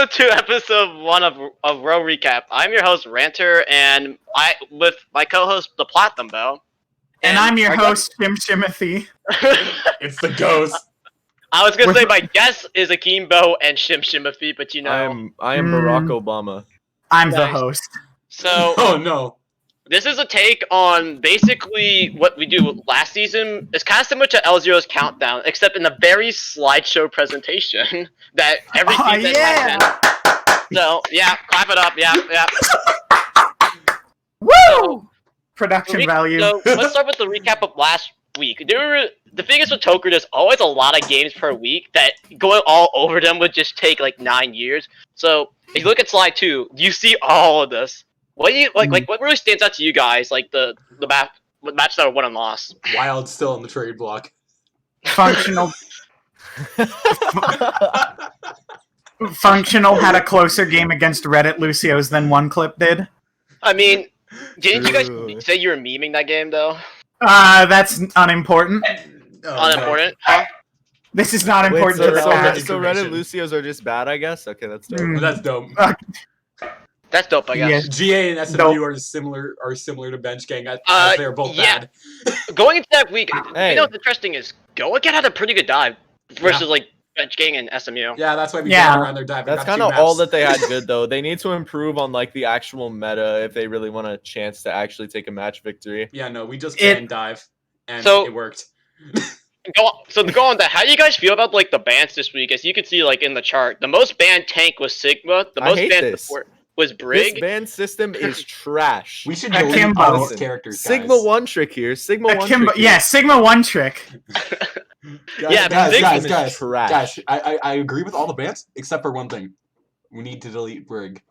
welcome to episode 1 of Row Recap. I'm your host Rantyr, and I with my co-host the Platinum Bell. And I'm your host Shimothy. It's the ghost. I was gonna say my guest is Akimbo and Shimothy, but you know I am Barack Obama. I'm the host. So oh no. This is a take on basically what we do last season. It's kind of similar to L0's Countdown, except in a very slideshow presentation that every season has been. So, yeah, clap it up, yeah. Woo! So, production value. So, let's start with the recap of last week. The thing is with ToKR, there's always a lot of games per week that going all over them would just take like 9 years. So, if you look at slide 2, you see all of this. What do you like? What really stands out to you guys? Like the match that are won and lost. Wild still on the trade block. Functional. Functional had a closer game against Reddit Lucio's than One Clip did. I mean, didn't you guys say you were memeing that game though? That's unimportant. Unimportant? No. Huh? This is not important to the match. So Reddit Lucio's are just bad, I guess. Okay, that's dope. That's dope. That's dope, I guess. Yeah. GA and SMU are similar to Bench Gang. As they're both bad. Going into that week, you know what's interesting is Go Again had a pretty good dive versus like Bench Gang and SMU. Yeah, that's why we got around their dive. That's kind of all that they had good though. They need to improve on like the actual meta if they really want a chance to actually take a match victory. Yeah, no, we just can dive, and it worked. So to go on that, how do you guys feel about like the bans this week? As you can see, like in the chart, the most banned tank was Sigma. The most banned support was Brig. This ban system is trash. We should delete all these characters, guys. Sigma one trick here. Sigma one trick. Yeah, Sigma one trick. Guys, I agree with all the bans except for one thing. We need to delete Brig.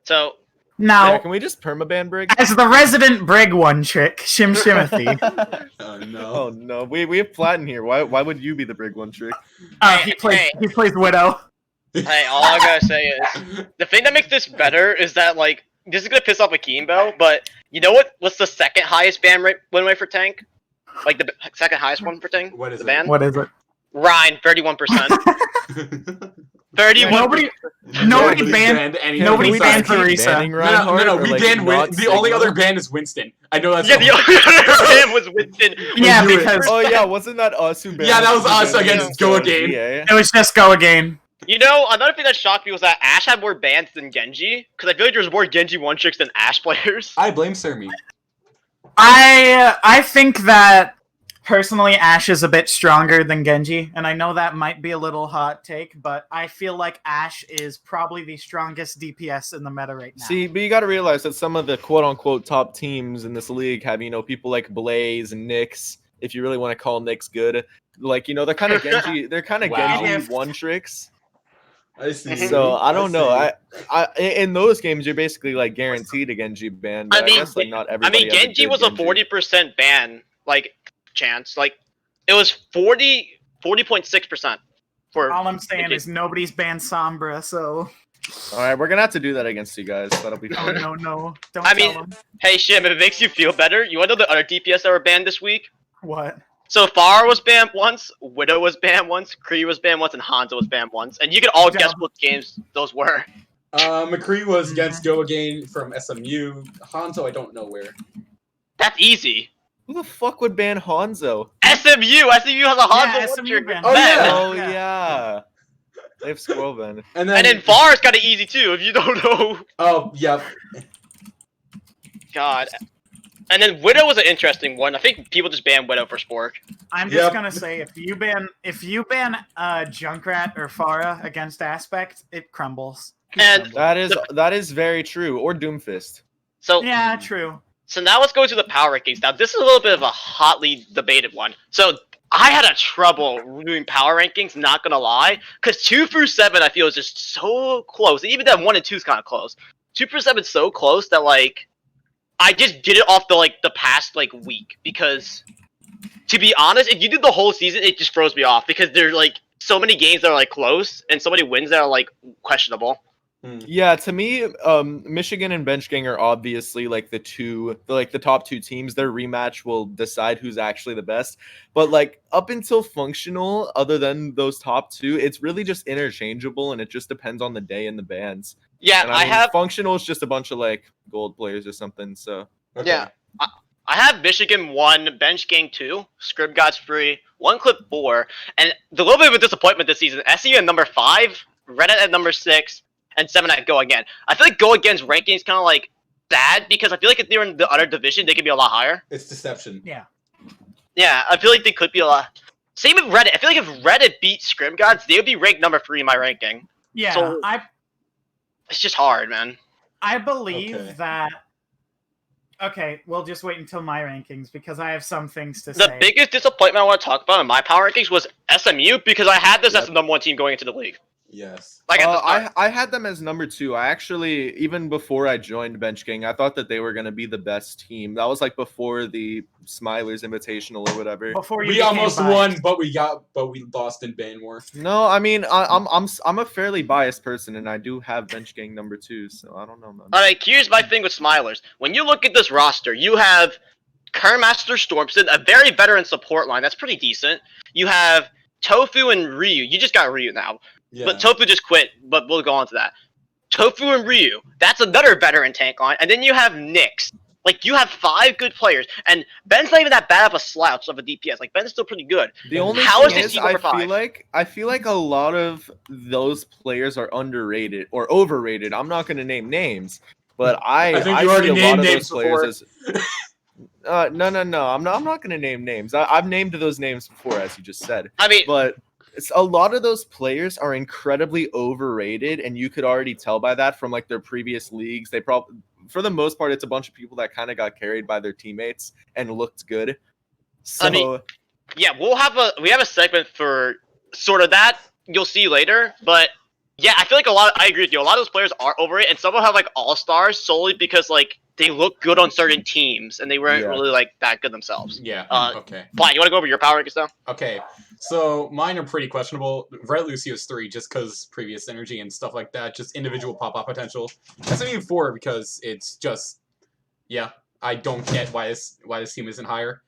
So now, can we just permaban Brig? As the resident Brig one trick, Shimothy. Oh no! Oh no! We have Plat in here. Why would you be the Brig one trick? He plays Widow. Hey, all I gotta say is the thing that makes this better is that like this is gonna piss off Akimbo, but you know what's the second highest ban win rate for tank? Like the second highest one for tank? What is it? What is it? Ryan, 31%. 31%. Nobody banned Teresa. No. We banned the only other ban is Winston. I know that's the only other ban was Winston. Yeah, because wasn't that us who banned? Yeah, that was us against Go Again. It was just Go Again. You know, another thing that shocked me was that Ashe had more bans than Genji, because I feel like there's more Genji one tricks than Ashe players. I blame Sermi. I think that personally Ashe is a bit stronger than Genji, and I know that might be a little hot take, but I feel like Ashe is probably the strongest DPS in the meta right now. See, but you got to realize that some of the quote-unquote top teams in this league have, people like Blaze and Nyx, if you really want to call Nyx good. Like, they're kind of Genji, Genji one tricks. I see. So I don't know. I in those games you're basically like guaranteed a Genji ban. But I guess like not everybody. Genji was a 40% ban chance. Like it was 40.6%. For all I'm saying is nobody's banned Sombra, so. All right, we're gonna have to do that against you guys. That'll be fun. No. Don't. Hey Shim, if it makes you feel better, you want to know the other DPS that were banned this week? What? So Pharah was banned once, Widow was banned once, Kree was banned once, and Hanzo was banned once. And you can all guess what games those were. McCree was against Go Again from SMU. Hanzo, I don't know where. That's easy. Who the fuck would ban Hanzo? SMU! SMU has a Hanzo one trick. Oh yeah. They have Squirrel ban. And then Pharah's got it easy too, if you don't know. Oh, yep. God. And then Widow was an interesting one. I think people just ban Widow for Spork. I'm just gonna say if you ban Junkrat or Pharah against Aspect, it crumbles. And that is very true. Or Doomfist. So yeah, true. So now let's go to the power rankings. Now this is a little bit of a hotly debated one. So I had a trouble doing power rankings, not gonna lie, because 2 through 7 I feel is just so close. Even that 1 and 2 is kind of close. 2 through 7 is so close that like. I just did it off the past week because, to be honest, if you do the whole season, it just throws me off because there's so many games that are close and so many wins that are questionable. Yeah, to me, Michigan and Bench Gang are obviously like the top two teams. Their rematch will decide who's actually the best. But like up until functional, other than those top two, it's really just interchangeable, and it just depends on the day and the bands. Yeah, And I mean, have. functional is just a bunch of like gold players or something. So Okay. Yeah. I have Michigan 1, Bench Gang 2, Scrib Gods 3, One Clip 4, and the little bit of a disappointment this season, SU at number 5, Reddit at number 6, and 7 at Go Again. I feel like Go Again's ranking is kind of like bad because I feel like if they were in the other division, they could be a lot higher. It's deception. Yeah. Yeah, I feel like they could be a lot. Same with Reddit. I feel like if Reddit beat Scrib Gods, they would be ranked number 3 in my ranking. Yeah, So- It's just hard, man. I believe Okay. that. Okay, we'll just wait until my rankings because I have some things to The say. biggest disappointment I want to talk about in my power rankings was SMU because I had this as Yep. the number 1 team going into the league. Yes. Like at the start. I had them as number 2. I actually, even before I joined Bench Gang, I thought that they were going to be the best team. That was like before the Smilers Invitational or whatever. Before you We became almost biased. won, but we lost in Bane War. No, I mean I'm a fairly biased person, and I do have Bench Gang number 2, so I don't know, man. Alright, here's my thing with Smilers. When you look at this roster, you have Kernmaster Stormson, a very veteran support line. That's pretty decent. You have Tofu and Ryu. You just got Ryu now. Yeah. But Tofu just quit, but we'll go on to that. Tofu and Ryu. That's another veteran tank line. And then you have Nyx. Like, you have 5 good players. And Ben's not even that bad of a slouch of a DPS. Like, Ben's still pretty good. The only How thing is this is, team I number 5? feel like a lot of those players are underrated or overrated. I'm not going to name names, but I think you already see a lot named of names those players as. No. I'm not going to name names. I've named those names before, as you just said. I mean, But a lot of those players are incredibly overrated, and you could already tell by that from like their previous leagues. They probably, for the most part, it's a bunch of people that kind of got carried by their teammates and looked good. So I mean, yeah, we have a segment for sort of that. You'll see later, but yeah, I feel like I agree with you. A lot of those players are overrated, and some will have like all-stars solely because like they look good on certain teams and they weren't Yeah. really like that good themselves. Yeah. Okay. Plat, you want to go over your power rankings now? Okay. So mine are pretty questionable. Red Lucio's 3 just because previous energy and stuff like that. Just individual pop-up potential. SMU 4 because it's just, yeah. I don't get why this team isn't higher.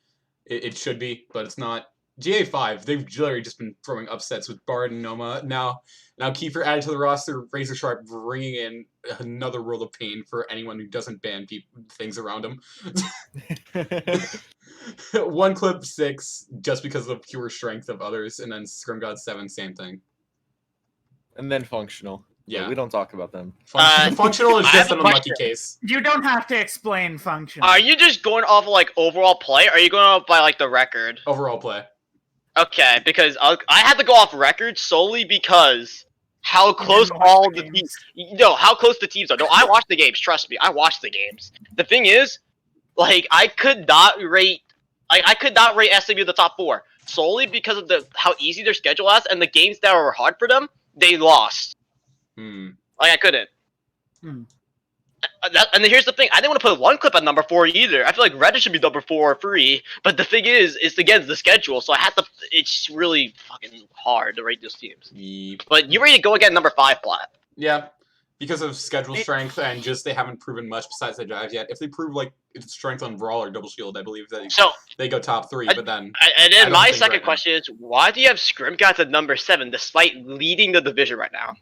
It should be, but it's not. GA 5, they've literally just been throwing upsets with Bard and Noma. Now Kiefer added to the roster, Razor Sharp bringing in another world of pain for anyone who doesn't ban things around him. One Clip 6, just because of the pure strength of others, and then Scrim God 7, same thing. and then functional. Yeah. But we don't talk about them. Functional is I just have an a unlucky question. case. You don't have to explain function. Are you just going off of like overall play, or are you going off by like the record? Overall play. Okay, because I had to go off record solely because how close didn't watch all the the games. teams. No, how close the teams are. No, I watched the games. Trust me, I watched the games. The thing is, like, I could not rate SMU the top 4 solely because of how easy their schedule was, and the games that were hard for them, they lost. Like, I couldn't. And then here's the thing, I didn't want to put One Clip at number 4 either. I feel like Reddit should be number 4 or 3, but the thing is again the schedule, so I had to. It's really fucking hard to rate those teams. Yep. But you ready to go again number 5, Plat? Yeah. Because of schedule strength and just they haven't proven much besides the dive yet. If they prove like it's strength on Brawl or Double Shield, I believe that So, they go top 3, but then and I then don't my think second right now. question is, why do you have Scrim Gods at number 7 despite leading the division right now?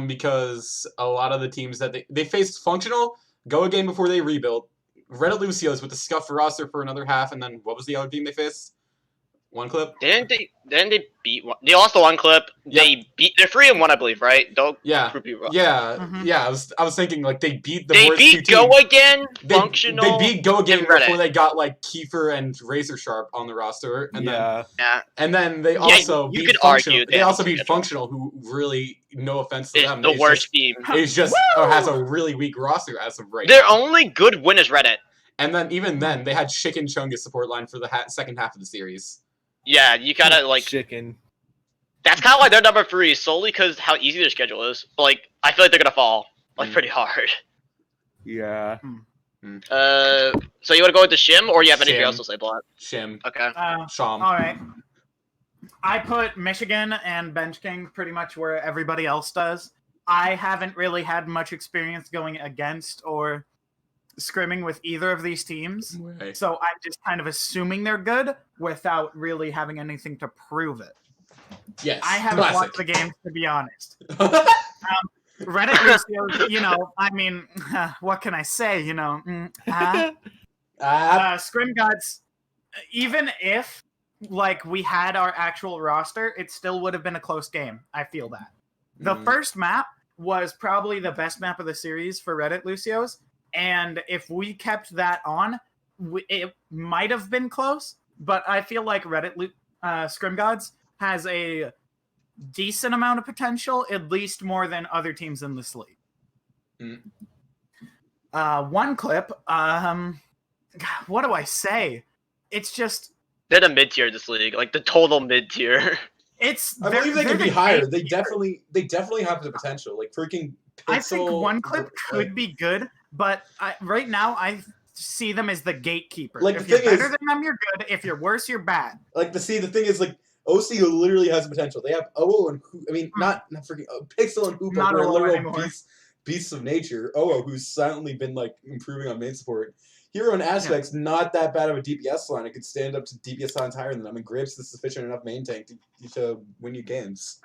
because a lot of the teams that they faced functional, go a game before they rebuilt. Reddit Lucios with the scuffed roster for another half, and then what was the other team they faced? One Clip? Didn't they beat one? They lost the One Clip. Yep. They're 3-1, I believe, right? Don't Yeah. prove me wrong. Yeah, Mhm. yeah. I was thinking like they beat the They worst two beat teams. Go Again, They Functional. beat Go Again and Reddit. before they got like Kiefer and Razor Sharp on the roster, and yeah. then they Yeah, also you beat could argue Functional. they They have also a beat schedule. Functional, who really, no offense to It's them, the is worst just, team. is just or has a really weak roster as of right Their now. only good win is Reddit. And then even then, they had Chicken Chungus support line for the second half of the series. Yeah, you gotta like. Chicken. That's kind of why they're number 3, solely because how easy their schedule is. But like, I feel like they're gonna fall like pretty hard. Yeah. So you want to go with the Shim, or you have anything Shim. else to say, Blunt? Shim. Okay. Sham. All right. I put Michigan and Bench King pretty much where everybody else does. I haven't really had much experience going against or scrimming with either of these teams. Right. So I'm just kind of assuming they're good without really having anything to prove it. Yes. I haven't watched the games, to be honest. Classic. Reddit Lucio, you know, I mean, what can I say? You know, Scrim Gods, even if like we had our actual roster, it still would have been a close game. I feel that. The first map was probably the best map of the series for Reddit Lucios, and if we kept that on, it might have been close, but I feel like Reddit Scrim Gods has a decent amount of potential, at least more than other teams in this league. One clip, what do I say? It's just... They're the mid-tier of this league, like the total mid-tier. I believe they could be higher. They definitely have the potential. Like freaking Pixel, I think one clip could be good, but right now I see them as the gatekeeper. Like, if the you're thing better is- than them, you're good. If you're worse, you're bad. Like the thing is like OC literally has potential. They have OO and not freaking Pixel and Hoopa Not who are OO literal anymore. beasts of nature. OO who's silently been like improving on main support. Hero and Aspect's not that bad of a DPS line. It could stand up to DPS lines higher than them. And Grapes is sufficient enough main tank to win you games.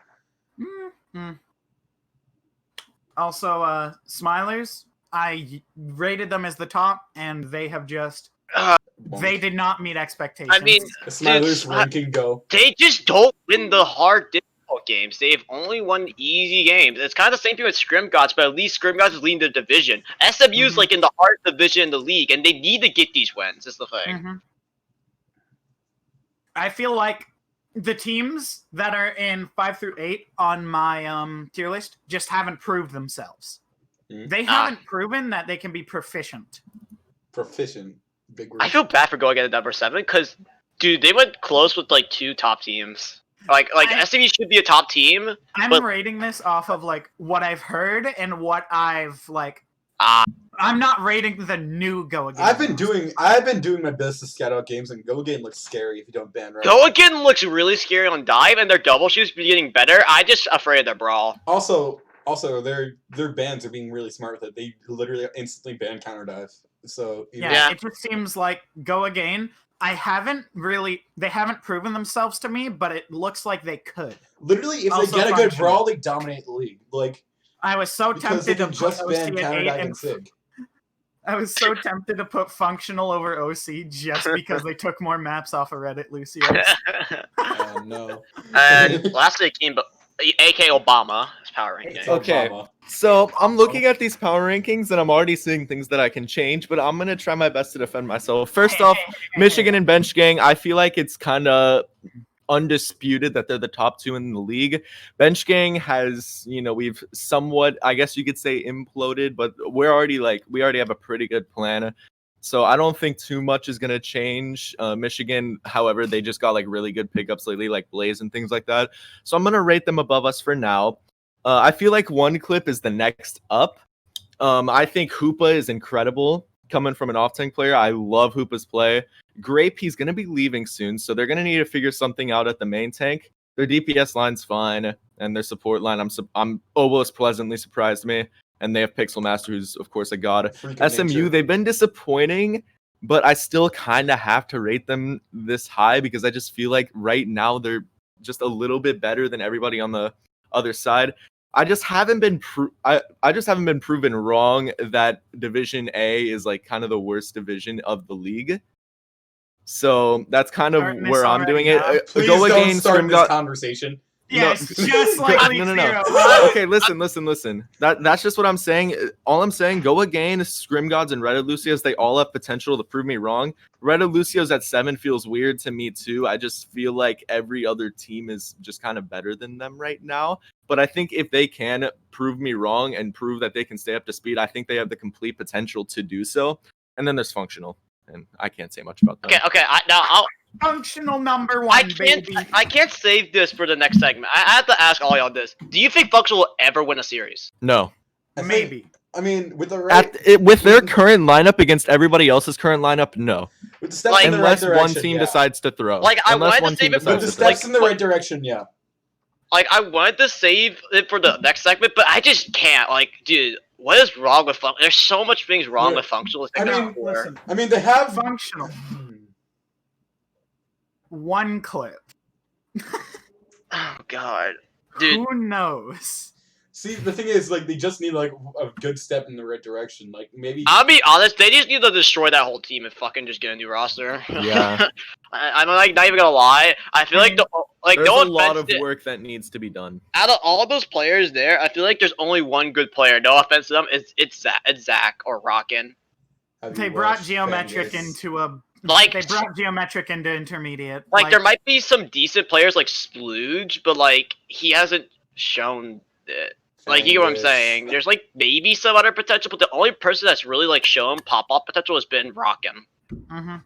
Also, Smilers, I rated them as the top, and they have just... they did not meet expectations. I mean, Smilers dude, ranking go. they just don't win the hard difficult games. They've only won easy games. It's kind of the same thing with Scrim Gods, but at least Scrim Gods is leading the division. SMU's like in the hard division in the league, and they need to get these wins, is the thing. I feel like the teams that are in 5 through 8 on my tier list just haven't proved themselves. They haven't proven that they can be proficient. Proficient. Big word. I feel bad for going at number 7, because, dude, they went close with like 2 top teams. Like SMU should be a top team. I'm rating this off of like what I've heard and what I've like. I'm not rating the new Go Again. I've been doing my best to scout out games, and Go Again looks scary if you don't ban right. Go Again looks really scary on dive, and their double shoots be getting better. I just afraid of their brawl. Also, their bans are being really smart with it. They literally instantly ban counter dive. So it just seems like Go Again. They haven't proven themselves to me, but it looks like they could. Literally, if Also they get a good functional. brawl, they dominate the league. Like I was so because they tempted to can put just OC ban at counter 8 dive and and Sig. I was so tempted to put functional over OC just because they took more maps off of Reddit Lucios. Oh no. And lastly, Akimbo, AK Obama, is power ranking. Okay. Obama. So I'm looking at these power rankings and I'm already seeing things that I can change, but I'm gonna try my best to defend myself. First off, Michigan and Bench Gang, I feel like it's kind of undisputed that they're the top 2 in the league. Bench Gang has, we've somewhat, I guess you could say, imploded, but we already have a pretty good plan. So I don't think too much is going to change. Michigan, however, they just got like really good pickups lately, like Blaze and things like that. So I'm going to rate them above us for now. I feel like one clip is the next up. I think Hoopa is incredible coming from an off-tank player. I love Hoopa's play. Grape, he's going to be leaving soon, so they're going to need to figure something out at the main tank. Their DPS line's fine, and their support line, I'm almost pleasantly surprised me. And they have Pixel Master, who's, of course, a god. SMU, they've been disappointing, but I still kind of have to rate them this high because I just feel like right now they're just a little bit better than everybody on the other side. I just haven't been proven wrong that Division A is like kind of the worst division of the league. So that's kind of where I'm doing it. Please Go don't again, start Scrim this God. conversation. Yes, just like League No. Zero. Okay, listen. That's just what I'm saying. All I'm saying, Go Again, Scrim Gods, and Reddit Lucios, they all have potential to prove me wrong. Reddit Lucios at 7 feels weird to me too. I just feel like every other team is just kind of better than them right now. But I think if they can prove me wrong and prove that they can stay up to speed, I think they have the complete potential to do so. And then there's Functional, and I can't say much about that. Okay. I'll Functional number 1, baby. I can't save this for the next segment. I have to ask all y'all this. Do you think Functional will ever win a series? No. Maybe. I mean, with the right, With their current lineup against everybody else's current lineup, no. with the steps like- in the right Unless direction, one team yeah. decides to throw. Like, I Unless wanted to one save team it for- With the decides to throw. steps in the right direction, yeah. like I wanted to save it for the next segment, but I just can't. Like, dude, what is wrong with There's so much things wrong Yeah. with functional. I mean, Listen, I mean, they have functional. One clip. Oh god, dude. Who knows? See, the thing is, like, they just need like a good step in the right direction. Like, maybe. I'll be honest, they just need to destroy that whole team and fucking just get a new roster. Yeah. I'm like not even gonna lie. I feel like There's no a lot offense of to- work that needs to be done. out of all those players there, I feel like there's only one good player. No offense to them, it's Zach or Rockin. Have They you brought watched geometric Vegas? into a. Like- they brought geometric into intermediate. Like there might be some decent players like Splooge, but like he hasn't shown it. Like you get what I'm Vegas. saying? There's like maybe some other potential, but the only person that's really like shown pop-up potential has been Rockin. Hmm.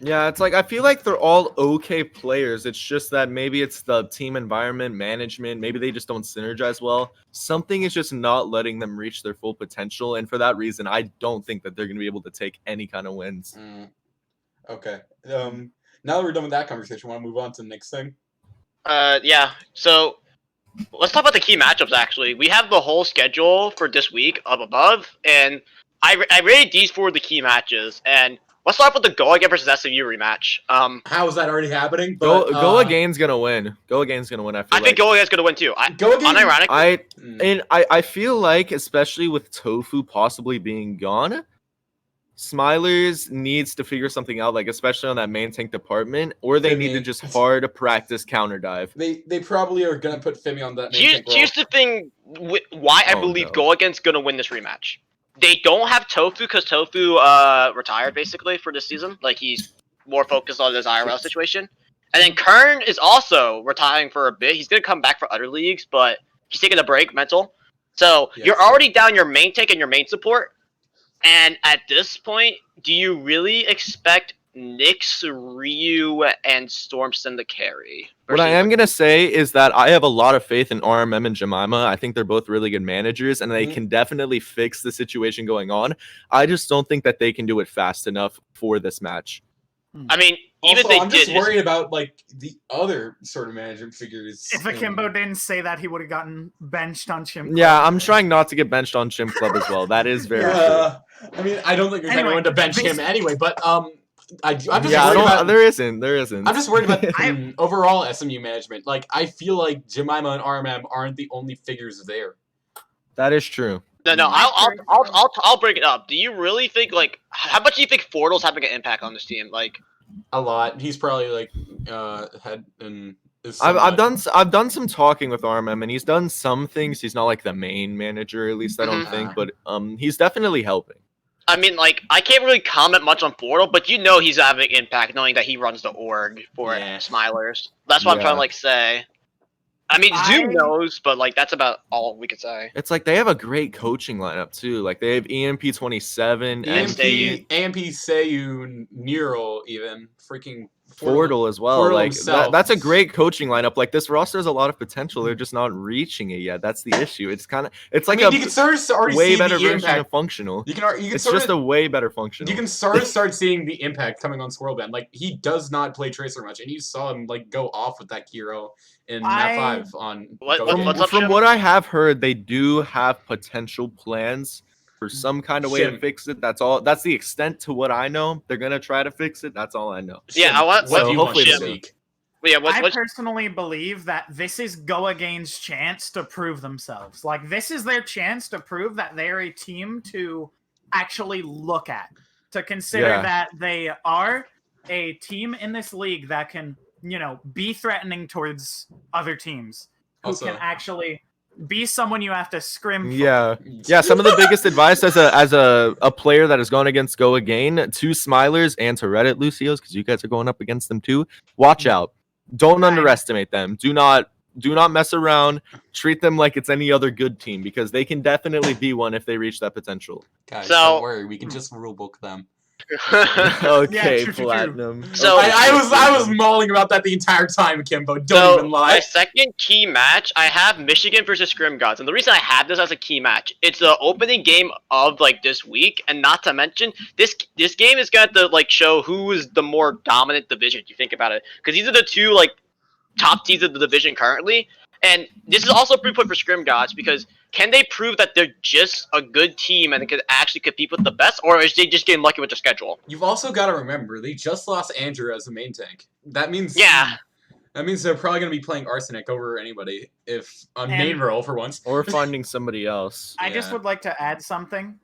Yeah, it's like I feel like they're all okay players. It's just that maybe it's the team environment, management, maybe they just don't synergize well. Something is just not letting them reach their full potential, and for that reason, I don't think that they're going to be able to take any kind of wins. Okay. Now that we're done with that conversation, want to move on to the next thing? Yeah. So let's talk about the key matchups. Actually, we have the whole schedule for this week up above, and I rated these for the key matches. And let's start with the Go Again versus SMU rematch. How is that already happening? Go Again's gonna win. Go Again's gonna win. I feel I think Go Again's gonna win too. Go Again. Unironically, I feel like, especially with Tofu possibly being gone, Smilers needs to figure something out, like especially on that main tank department, or they need to just hard practice counter dive. They probably are gonna put Fimi on that main tank role. here's the thing why I Oh, believe no. Go Again's gonna win this rematch. They don't have Tofu because Tofu retired basically for this season. Like he's more focused on his IRL situation. And then Kern is also retiring for a bit. He's gonna come back for other leagues, but he's taking a break mental. So Yes, you're sir. already down your main tank and your main support. And at this point, do you really expect Nyx, Ryu, and Stormson to carry? What I am gonna say is that I have a lot of faith in RMM and Jemima. I think they're both really good managers, and they can definitely fix the situation going on. I just don't think that they can do it fast enough for this match. I mean, even Also, if they I'm did, just worried about like the other sort of management figures. If Akimbo didn't say that, he would have gotten benched on Chim. Yeah, I'm trying not to get benched on Chim Club as well. That is very true. I mean, I don't think there's Anyway, anyone to bench him basi- anyway, but I'm just Yeah, worried about. there isn't. I'm just worried about I- overall SMU management. Like, I feel like Jemima and RMM aren't the only figures there. That is true. no, I'll bring it up. Do you really think like how much do you think Fordle's having an impact on this team? Like, A lot. He's probably like had and. I've done some talking with RMM, and he's done some things. He's not like the main manager, at least I don't Mhm. think, but he's definitely helping. I mean, like I can't really comment much on Fordle, but you know he's having impact knowing that he runs the org for Yeah. Smilers. That's what I'm Yeah. trying to like say. I mean, Zoom I- knows, but like that's about all we could say. It's like they have a great coaching lineup too. Like they have EMP27 and AMP Seiyun, Neural, even freaking Fordle as well. Fordle Like himself. that's a great coaching lineup. Like this roster has a lot of potential. They're just not reaching it yet. That's the issue. It's kind of like you can start to already way see better the version impact. of functional. You can It's sort just of, a way better functional. you can start seeing the impact coming on Swirl Band. Like he does not play Tracer much, and you saw him like go off with that hero in map 5 on. What- Go what- Game. what's up, From Shim? what I have heard, they do have potential plans for some kind of way to Shim. fix it. That's all. That's the extent to what I know. They're gonna try to fix it. That's all I know. Yeah, I want- What so do you want hopefully to they speak? Yeah, I what personally believe that this is Go Again's chance to prove themselves. Like, this is their chance to prove that they're a team to actually look at. To consider Yeah. that they are a team in this league that can, be threatening towards other teams. Who Also- can actually be someone you have to scrim for. Yeah. Some of the biggest advice as a player that has gone against Go Again to Smilers and to Reddit Lucios, because you guys are going up against them too. Watch out. Don't Right. underestimate them. Do not mess around. Treat them like it's any other good team, because they can definitely be one if they reach that potential. Guys, So- don't worry. We can just rulebook them. Okay, true. Platinum. So- I was mauling about that the entire time, Kimbo. Don't So, even lie. my second key match, I have Michigan versus Scrim Gods, and the reason I have this as a key match, it's the opening game of like this week, and not to mention this game is going to like show who is the more dominant division. If you think about it, because these are the two like top teams in the division currently. And this is also a proof point for Scrim Gods because can they prove that they're just a good team and can actually compete with the best, or is they just getting lucky with their schedule? You've also got to remember they just lost Andrew as a main tank. That means That means they're probably going to be playing Arsenic over anybody if on main role for once, or finding somebody else. I just would like to add something.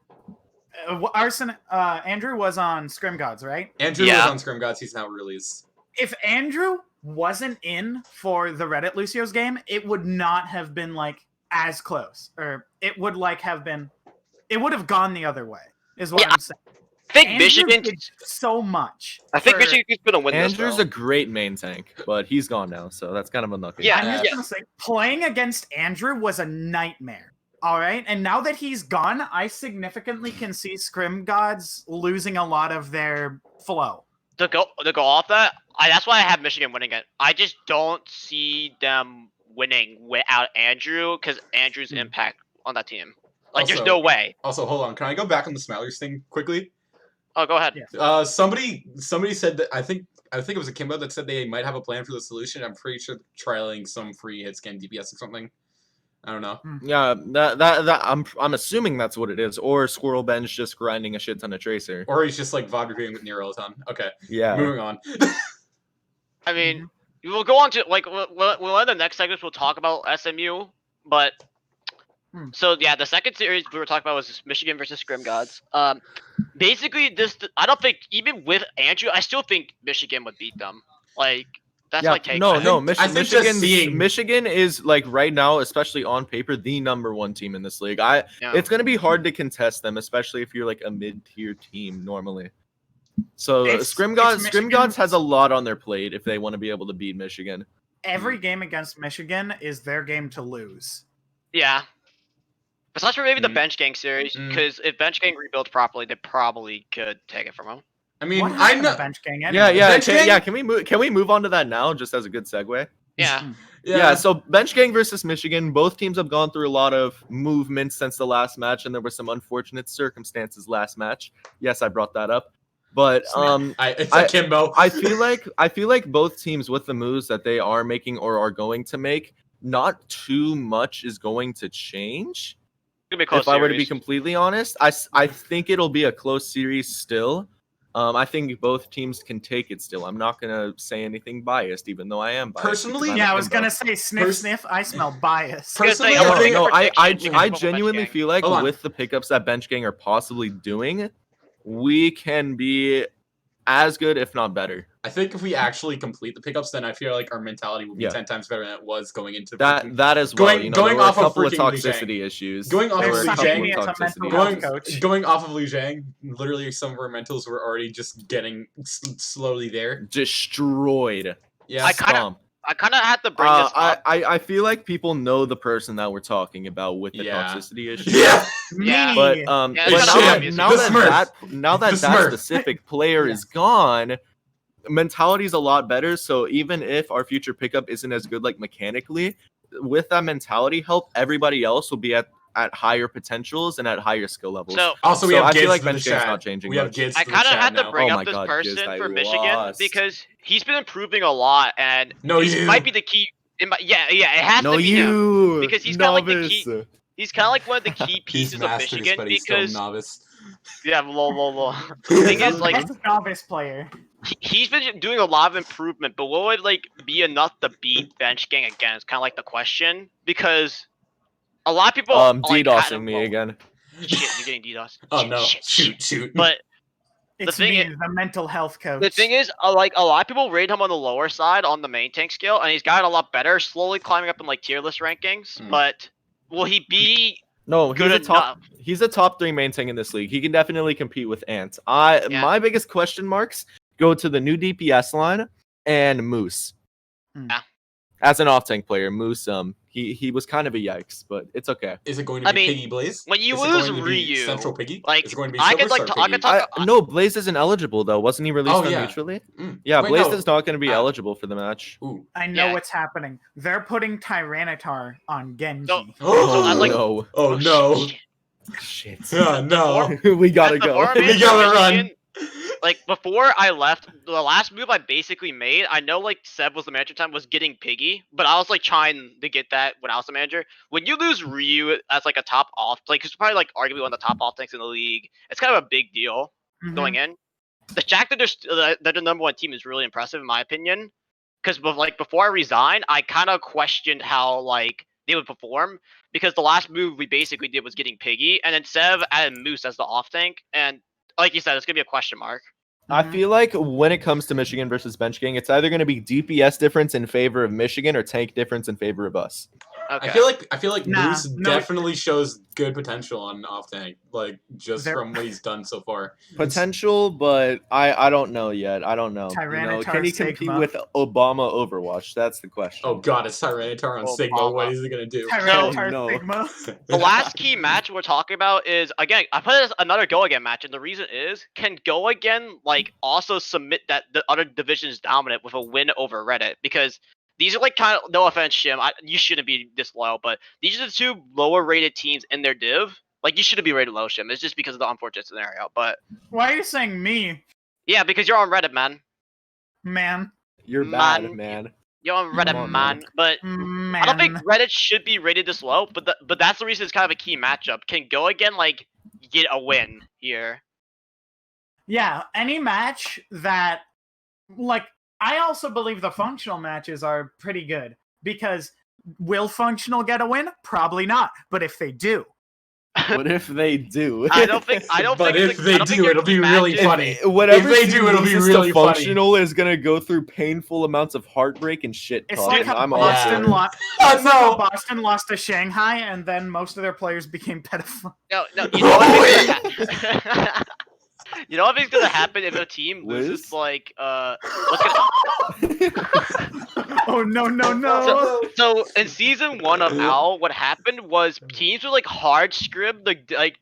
Andrew was on Scrim Gods, right? Andrew was on Scrim Gods. He's now released. If Andrew wasn't in for the Reddit Lucio's game, it would not have been like as close, or it would like have been. It would have gone the other way. Is what I'm saying. I think Andrew Michigan did so much. I think Michigan's gonna win this. Andrew's a great main tank, but he's gone now, so that's kind of unlucky. Yeah, I'm just gonna say, playing against Andrew was a nightmare. All right, and now that he's gone, I significantly can see Scrim Gods losing a lot of their flow. To go off that, that's why I have Michigan winning it. I just don't see them winning without Andrew because Andrew's impact on that team. Like, there's no way. Also, hold on. Can I go back on the Smilers thing quickly? Oh, go ahead. Yeah. Somebody said that I think it was Akimbo that said they might have a plan for the solution. I'm pretty sure trialing some free hit scan DPS or something. I don't know. Yeah, that I'm assuming that's what it is. Or Squirrel Ben's just grinding a shit ton of Tracer. Or he's just like Vogdering with Nero all the time. Okay. Yeah. Moving on. I mean, we'll go on to like we'll end the next segment. We'll talk about SMU, but so yeah, the second series we were talking about was Michigan versus Scrim Gods. Basically, I don't think even with Andrew, I still think Michigan would beat them. Like. That's my take. No, Michigan. Michigan is like right now, especially on paper, the #1 team in this league. It's gonna be hard to contest them, especially if you're like a mid-tier team normally. So Scrim Gods has a lot on their plate if they want to be able to beat Michigan. Every game against Michigan is their game to lose. Yeah. Besides for maybe the Bench Gang series, because if Bench Gang rebuilds properly, they probably could take it from them. I mean, I know Bench Gang. Anyway. Can we move on to that now, just as a good segue? Yeah. So Bench Gang versus Michigan, both teams have gone through a lot of movement since the last match, and there were some unfortunate circumstances last match. Yes, I brought that up, but it's Akimbo. I feel like both teams with the moves that they are making or are going to make, not too much is going to change. If I were to be completely honest, I think it'll be a close series still. I think both teams can take it still. I'm not going to say anything biased, even though I am biased. Personally, I was going to say sniff. I smell bias. Personally, I genuinely feel like with the pickups that Bench Gang are possibly doing, we can be as good, if not better. I think if we actually complete the pickups, then I feel like our mentality will be 10 times better than it was going into that as well. Going off a of couple of toxicity issues. Going off of Liu Zhang, going off of Liu Zhang, literally some of our mentals were already just getting slowly there, destroyed. Yeah, I kind of had to bring this up. I feel like people know the person that we're talking about with the toxicity issue. Yeah. But now that Smurf. specific player is gone, mentality is a lot better. So even if our future pickup isn't as good, like mechanically, with that mentality help, everybody else will be at higher potentials and at higher skill levels. So we have I Giz feel like in the Bench Gang's chat. not changing We have much. Giz I in the kind of chat had to now. bring Oh up my this God, person Giz, for I Michigan lost. because he's been improving a lot, and you. might be the key. It has to be him because he's kind of like the key. He's kind of like one of the key pieces of Michigan because novice. Yeah, lol. The thing is, like, novice player. He's been doing a lot of improvement, but what would like be enough to beat Bench Gang again? Is kind of like the question because a lot of people DDoSing me again. Shit, you're getting DDoS. Oh no! Shoot! But it's the mental health coach. The thing is, like a lot of people rate him on the lower side on the main tank scale, and he's gotten a lot better, slowly climbing up in like tier list rankings. But will he be? No, he's a top 3 main tank in this league. He can definitely compete with Ant. My biggest question marks go to the new DPS line and Moose. Yeah. As an off tank player, Moose he was kind of a yikes, but it's okay. Is it going to be Piggy Blaze? When you lose Ryu, Central Piggy, like is it going to be I could talk. No, Blaze isn't eligible though. Wasn't he released neutrally? Yeah, Blaze is not going to be eligible for the match. I know what's happening. They're putting Tyranitar on Genji. No. Oh no! Shit. Oh no! We gotta go. We gotta run. like before I left, the last move I basically made, I know like Seb was the manager at the time, was getting Piggy, but I was like trying to get that when I was the manager. When you lose Ryu as like a top off, like it's probably like arguably one of the top off tanks in the league, it's kind of a big deal going in. The fact that they're the number one team is really impressive in my opinion. Because like before I resigned, I kind of questioned how like they would perform because the last move we basically did was getting Piggy, and then Sev added Moose as the off tank, and like you said, it's gonna be a question mark. I feel like when it comes to Michigan versus Bench Gang, it's either going to be DPS difference in favor of Michigan or tank difference in favor of us. Okay. I feel like Moose definitely shows good potential on off tank, like just from what he's done so far. Potential, but I don't know yet. I don't know. Can he compete Sigma. with Obama Overwatch? That's the question. Oh god, it's Tyranitar on Sigma. Obama. What is he gonna do? Tyranitar no. Sigma. The last key match we're talking about is again. I put it as another go again match, and the reason is can go again like also submit that the other division is dominant with a win over Reddit because these are like kind of no offense, Shim. You shouldn't be this low, but these are the two lower rated teams in their div. Like you shouldn't be rated low, Shim. It's just because of the unfortunate scenario. But Why are you saying me, yeah, because you're on Reddit, man. man? You're Man. bad, man. You're on Reddit, Come on, man. But Man. I don't think Reddit should be rated this low. But that's the reason it's kind of a key matchup. Can go again like get a win here. Yeah, any match that, like, I also believe the functional matches are pretty good because will functional get a win? Probably not. But if they do, What if they do? I don't think. But if they do, it'll be really funny. Whatever If they do, it'll be really funny. functional is gonna go through painful amounts of heartbreak and shit it's talking. like how I'm all Boston for it. lost. Oh, no. Boston lost to Shanghai, and then most of their players became pedophiles. No. You know what? You know what's gonna happen if a team loses Liz? like what's gonna Oh no! So in season 1 of OWL, what happened was teams would like hard scrib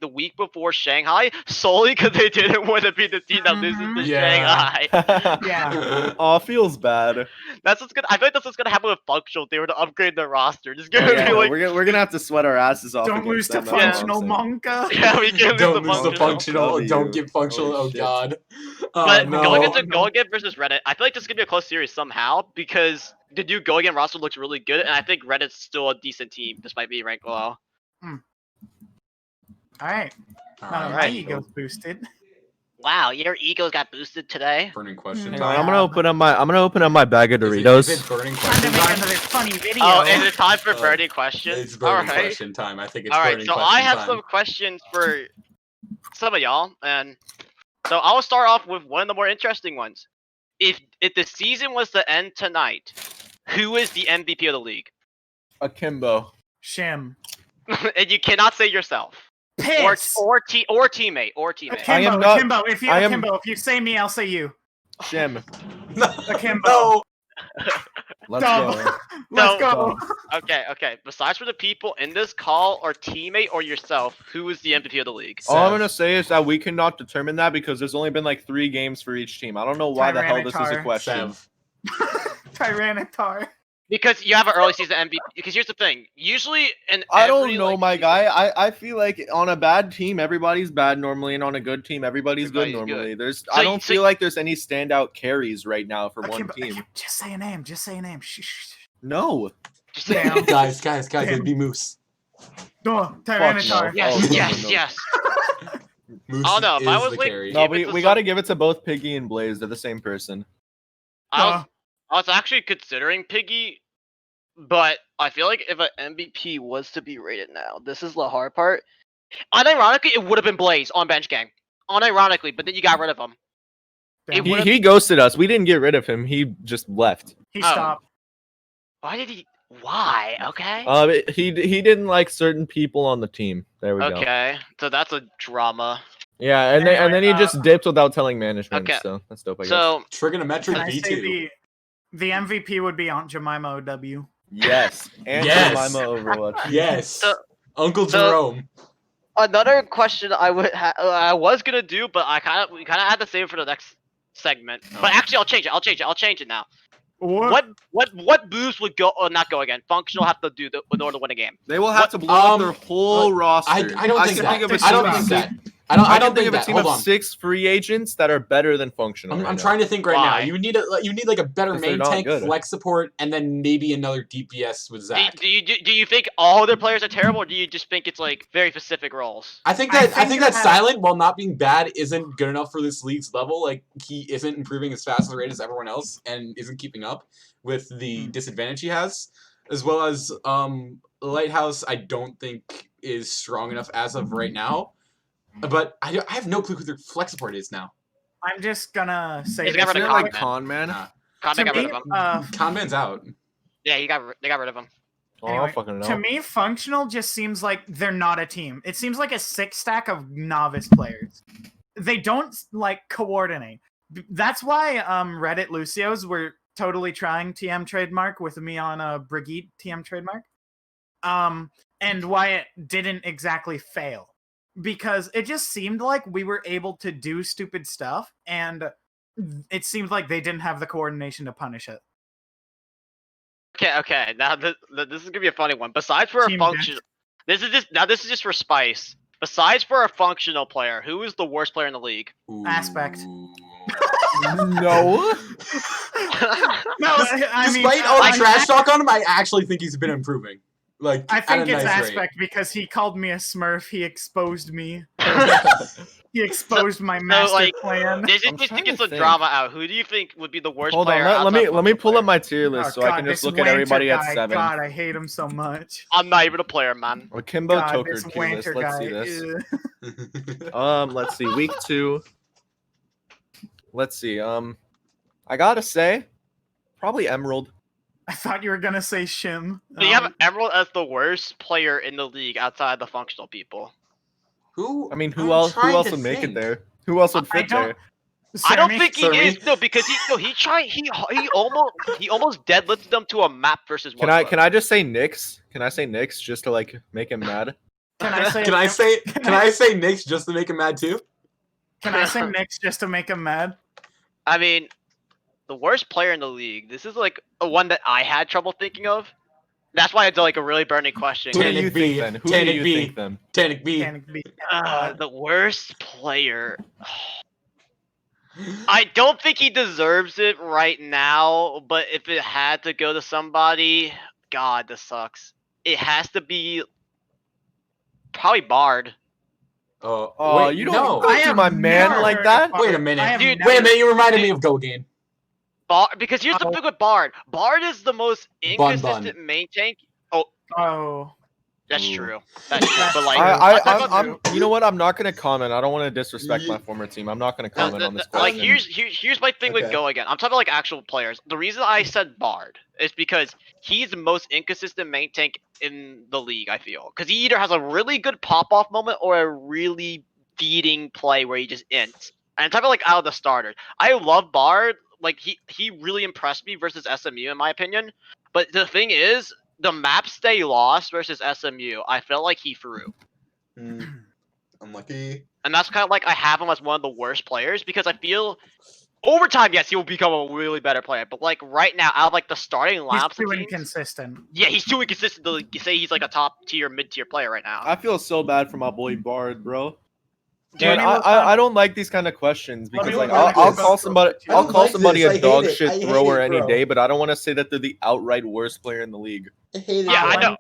the week before Shanghai solely because they didn't want to be the team that loses to Yeah. Shanghai. Yeah. Aw, feels bad. That's what's gonna. I feel like that's what's gonna happen with functional if they were to upgrade their roster. Just Oh, gonna yeah, be like, we're gonna have to sweat our asses off. Don't lose against to them, that's all functional I'm saying. Monka. yeah, we can't Don't lose lose the functional. W. Don't get functional. Holy Oh shit. god. But no. go again versus Reddit, I feel like this is gonna be a close series somehow because the new go again roster looks really good, and I think Reddit's still a decent team despite being ranked low. All right. All My right. ego's boosted. Wow, your ego got boosted today. Burning question Hang Hang on, time. I'm gonna open up my bag of Is Doritos. it burning Time question to make time? another funny video. Oh, is it time for burning questions? It's burning Alright. question time. I think it's Alright, burning so question I have time. some questions for some of y'all, and so I'll start off with one of the more interesting ones. If the season was to end tonight, who is the MVP of the league? Akimbo. Shim. And you cannot say yourself. Piss. Or teammate. I am Akimbo, not- Akimbo. I am- Akimbo, if you say me, I'll say you. Shim. Akimbo. No. Let's Dub. go. Let's go. Okay. Besides for the people in this call, or teammate, or yourself, who is the MVP of the league? All I'm Sev. gonna say is that we cannot determine that because there's only been like 3 games for each team. I don't know why the hell this is a Tyranitar. question. Sev. Tyranitar. Because you have an early season MVP. Because here's the thing. Usually, in I don't every, know, like, my guy. I feel like on a bad team, everybody's bad normally, and on a good team, everybody's good Everybody's normally. There's, So I don't so- feel like there's any standout carries right now for one Akimbo, team. Akimbo, just say a name. Just say a name. Shh. No. Just Damn. Guys, Damn. it'd be Moose. Oh, Tyranitar. no. Oh, Yes. Moose I don't know, if is I was the like- carry. No, Give it to we got to give it to both Piggy and Blaze. They're the same person. I was actually considering Piggy, but I feel like if an MVP was to be rated now, this is the hard part. Unironically, it would have been Blaze on Bench Gang. Unironically, but then you got rid of him. Damn. It would've- He ghosted us. We didn't get rid of him. He just left. He Oh. stopped. Why did he? Why? Okay. He didn't like certain people on the team. There we go. Okay, so that's a drama. Yeah, and then he just dipped without telling management. Okay. So that's dope. I guess. So Trigonometric Can I say V2. the MVP would be Aunt Jemima OW. Yes, and Yes. Jemima Overwatch. Yes. So- Uncle so- Jerome. another question I was gonna do, but we kind of had to save it for the next segment. But actually, I'll change it now. What boost would go or not go again? Functional have to do in order to win a game. They will have to blow up their whole roster. I don't think can that. of a I don't team think that. I I don't can think think of a that. team Hold of on. 6 free agents that are better than functional. I'm right now. trying to think right Why? now. You need like a better 'Cause they're main not tank, good. flex support, and then maybe another DPS with Zach. Do you think all their players are terrible, or do you just think it's like very specific roles? I think I that think Silent, while not being bad, isn't good enough for this league's level. Like he isn't improving as fast as rate as everyone else, and isn't keeping up with the disadvantage he has. As well as Lighthouse, I don't think is strong enough as of right now. But I have no clue who their flex support is now. I'm just gonna say He's this. got rid of real Isn't it quick. like Conman. Con Man? Conman To got rid me, of him. Conman's out. Yeah, they got rid of him. Oh, Anyway, I fucking know. to me, functional just seems like they're not a team. It seems like a 6-stack of novice players. They don't like coordinate. That's why Reddit Lucios were totally trying TM trademark with me on a Brigitte TM trademark. And why it didn't exactly fail. Because it just seemed like we were able to do stupid stuff, and it seemed like they didn't have the coordination to punish it. Okay. Now this is gonna be a funny one. Besides for a Team function, this is just for spice. Besides for a functional player, who is the worst player in the league? Aspect. Ooh. No. No, I mean, Despite all the I'm trash talk on him, I actually think he's been improving. Like I at think a it's nice rate. Aspect because he called me a Smurf. He exposed me. He exposed my master like, plan. This is I'm just to trying get to some think. drama out. Who do you think would be the worst Hold on, player? let me outside pull functional up my player? tier list so Oh, I can God, just this look at everybody Rantyr at guy, 7. God, I hate him so much. I'm not even a player, man. Akimbo God, ToKR this tier list. Rantyr Let's guy. see this. Ugh. Let's see. Week 2. Let's see. I gotta say, probably Emerald. I thought you were gonna say Shim. So you have Emerald as the worst player in the league outside the functional people. Who? I mean, I'm who else trying to would make it think. there? Who else would I fit don't. there? I don't Sermi? think he Sermi? is because he almost deadlifted them to a map versus one. Can I just say Nyx? Can I say Nyx just to like make him mad? Can I say? Can I say Nyx just to make him mad too? Can I say Nyx just to make him mad? I mean, the worst player in the league. This is like a one that I had trouble thinking of. That's why it's like a really burning question. Who do Tannic you B. think then? Who do Tannic you B. think then? Tannic B. Panic B. The worst player. I don't think he deserves it right now, but if it had to go to somebody, God, this sucks. It has to be probably Bard. Oh, wait, you no. don't do my man never like heard that. of Wait a Bard. minute. I have Dude, never- Wait a minute, you reminded me of Go Game. Because here's the Oh. thing with Bard. Bard is the most Bun. inconsistent main tank. Oh. That's Ooh. true. That's true. But like, I'm you know what? I'm not gonna comment. I don't want to disrespect my former team. I'm not gonna comment on this like question. here's my thing with Okay. Go again. I'm talking about like actual players. The reason I said Bard is because he's the most inconsistent main tank in the league. I feel because he either has a really good pop off moment or a really feeding play where he just ints. And I'm talking about like out of the starters. I love Bard. Like he really impressed me versus SMU in my opinion. But the thing is, the maps they lost versus SMU, I felt like he threw. Unlucky. And that's kind of like I have him as one of the worst players because I feel over time, yes, he will become a really better player. But like right now, out of like the starting He's lineups, too of teams, inconsistent. yeah, he's too inconsistent to say he's like a top tier, mid tier player right now. I feel so bad for my boy Bard, bro. Dude, Man, let me look I up- don't like these kind of questions Let me because like look up I'll this. call somebody I don't like somebody this. I a hate dog it. I shit hate thrower it, any bro. day, but I don't want to say that they're the outright worst player in the league. I hate it. Yeah, I let know. me-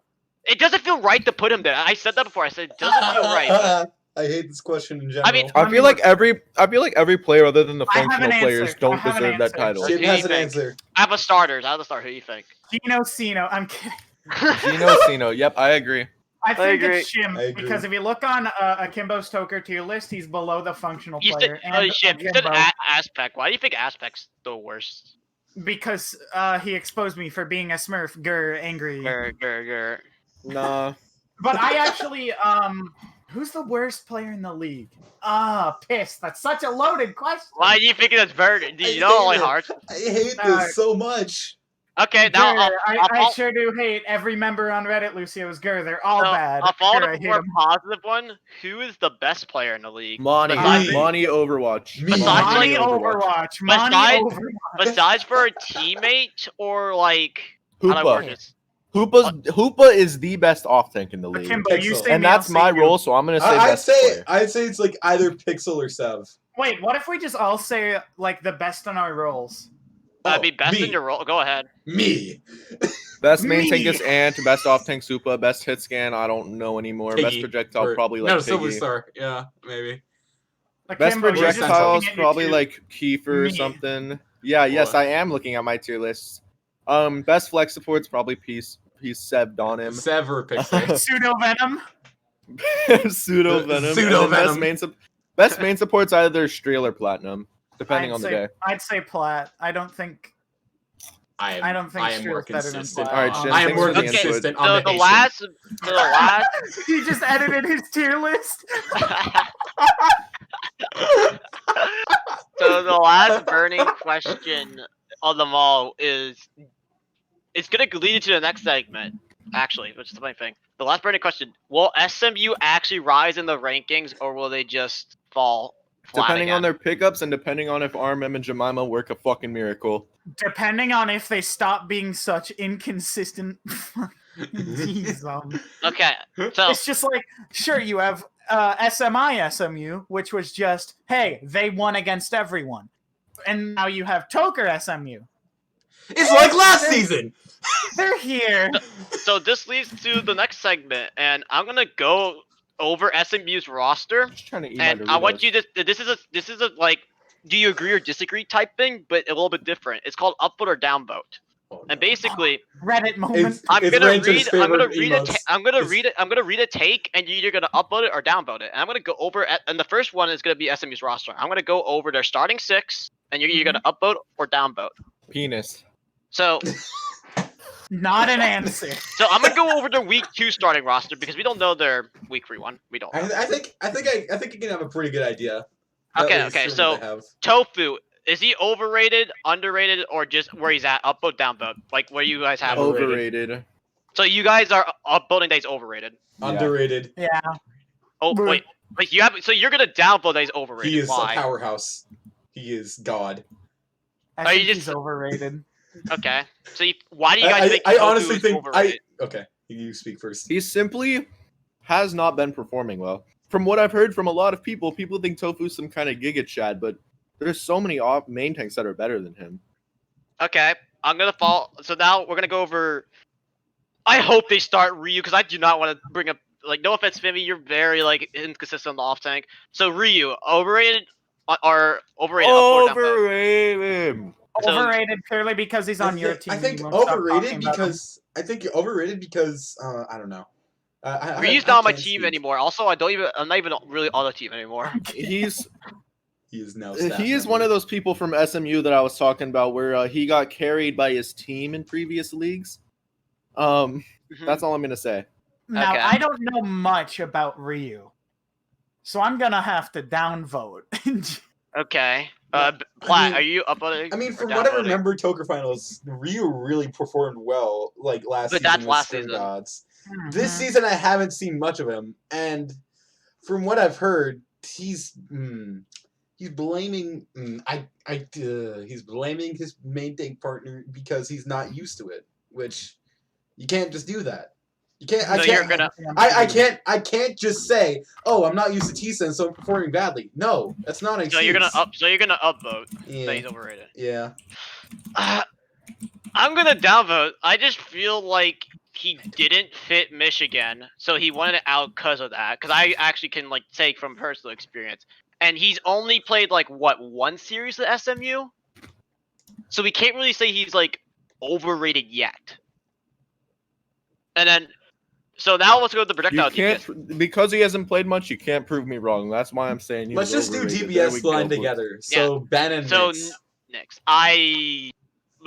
It doesn't feel right to put him there. I said that before. I said it doesn't feel right. But I hate this question in general. I mean, I feel like every player other than the I have an functional players answer. I don't have an deserve that answer. title. Shit. Jim Who do has you an think? answer. I have a starters. Who do you think? Gino Sino. I'm kidding. Gino, yep, I agree. I think agree. it's Shim I agree. because if you look on Akimbo's ToKR tier list, he's below the functional You player. said, oh shit, you said Akimbo, Aspect. Why do you think Aspect's the worst? because he exposed me for being a Smurf. Grr, angry. Grr. Nah. But I actually, who's the worst player in the league? Pissed. That's such a loaded question. Why do you think that's Bird? Do I you know hate only it. hearts? I hate Uh, this so much. Okay, now Grr, I I'll sure do hate every member on Reddit, Lucio's Grr. They're all So, bad. I'll follow Grr, I the hate more 'em. positive one. Who is the best player in the league? Monty Besides, Overwatch. Me. Besides, Monty like, Overwatch. Monty besides- Overwatch. besides for a teammate or like how do I word Hoopa. this? Hoopa is the best off tank in the league, Akimbo, you Pixel. say and me, I'll that's say my you. role. So I'm gonna say I'd best say player. it's like either Pixel or Sev. Wait, what if we just all say like the best on our roles? That'd be best me. in your role. Go ahead. Me. Best main tank Me. is Ant. Best off tank Supa. Best hit scan. I don't know anymore. Best Piggy, projectile or- probably no, like Silver Piggy. Star. Yeah, maybe. Best Akimbo, you're just projectiles looking at your probably tier- like Kiefer or Me. something. Yeah, yes, What? I am looking at my tier lists. Best flex supports probably Peace Sev'd on him. Sev or Pixel. Pseudo Venom. Pseudo Venom. Pseudo And then Venom. best main support's either Streal or Platinum, depending on the day. I'd say Plat. I don't think I don't think I am more Streel's better than consistent. Plat. Alright, Shin, I am thanks more for the Okay, consistent so on the the Haitian. last, so the last. he just edited his tier list. So the last burning question of them all is, it's gonna lead into the next segment. Actually, which is the funny thing. The last burning question: will SMU actually rise in the rankings, or will they just fall flat Depending again? on their pickups and depending on if RMM and Jemima work a fucking miracle. Depending on if they stop being such inconsistent. Jeez, Okay, so it's just like, sure, you have SMI SMU, which was just, hey, they won against everyone. And now you have ToKR SMU. It's like last season. They're here. so this leads to the next segment, and I'm gonna go over SMU's roster, Just trying to eat my and I want Doritos. you to. This is a like, do you agree or disagree type thing, but a little bit different. It's called upvote or downvote, Oh, and basically, Reddit moment. I'm It's gonna Rantyr's read. I'm gonna favorite read emotes. it. I'm gonna It's- read it. I'm gonna read a take, and you're either gonna upvote it or downvote it. And I'm gonna go over. And the first one is gonna be SMU's roster. I'm gonna go over their starting six, and you're either gonna upvote or downvote. Penis. So, Not an answer. I'm gonna go over their week 2 starting roster because we don't know their week 3 one. We don't. I think you can have a pretty good idea. Okay, At least okay, from so what they have. Tofu, is he overrated, underrated, or just where he's at? Upvote, downvote, like where you guys have. Overrated. Overrated. So you guys are upvoting that he's overrated. Yeah. Underrated. Yeah. Oh wait, you have. So you're gonna downvote that he's overrated. He is Why? a powerhouse. He is God. I Are you think just- he's overrated. Okay. So why do you guys think I Tofu honestly is think overrated? okay. You speak first. He simply has not been performing well. From what I've heard from a lot of people think Tofu's some kind of Giga Chad, but there's so many off main tanks that are better than him. Okay, I'm gonna fall. So now we're gonna go over. I hope they start Ryu because I do not want to bring up. Like, no offense, Fimi, you're very like inconsistent on the off tank. So Ryu, overrated or overrated? Upvote or downvote? Overrated. So- Overrated purely because he's on your team. I think You won't stop overrated talking about him. because I don't know. Ryu's I not on my can't team speak. anymore. Also, I'm not even really on the team anymore. He's He is now. he is one of those people from SMU that I was talking about where he got carried by his team in previous leagues. That's all I'm gonna say. Now, Okay. I don't know much about Ryu, so I'm gonna have to downvote. Okay. I Plat, mean- are you upvoting? I mean, or from what I downvoting? remember, ToKR Finals, Ryu really performed well. Like last But season that's with last Stern season. Gods. This season, I haven't seen much of him, and from what I've heard, he's blaming he's blaming his main tank partner because he's not used to it. Which you can't just do that. You can't. So you're gonna. I can't just say, "Oh, I'm not used to T-Sen, so I'm performing badly." No, that's not an excuse. So you're gonna upvote that Yeah, he's overrated. yeah. I'm gonna downvote. I just feel like he didn't fit Michigan, so he wanted it out because of that. Because I actually can like take from personal experience, and he's only played like what, one series at SMU, so we can't really say he's like overrated yet. And then, so now let's go to the You projectile DPS. can't because he hasn't played much. You can't prove me wrong. That's why I'm saying. Let's just do overrated. There we DPS line go. together. So Ben and So Nix. Nix, I'm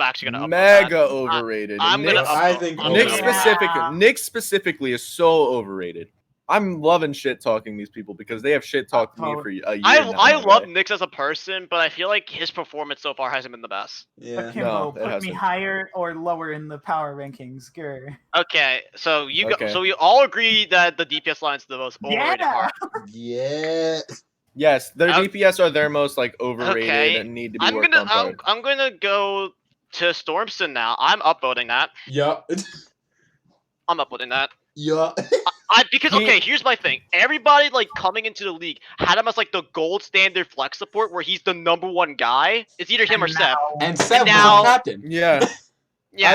actually gonna upvote Mega that. overrated. I'm Nick, gonna. I upvote. think I'm Nick gonna Yeah. upvote. Nick specifically is so overrated. I'm loving shit talking these people because they have shit talked to me for a year now. I love okay? Nix as a person, but I feel like his performance so far hasn't been the best. Yeah. Akimbo, No, it put me hasn't. higher or lower in the power rankings. Grr. Okay, so Okay. so we all agree that the DPS line is the most overrated Yeah. part. Yeah. Yes, their Okay. DPS are their most like overrated Okay. and need to be I'm worked gonna on part. I'm gonna go to Stormson now. I'm upvoting that. Yup. I'm upvoting that. Yeah. Because okay, here's my thing. Everybody like coming into the league had him as like the gold standard flex support, where he's the #1 guy. It's either him or And Seb. And Seb was now- a captain. Yeah. Yeah,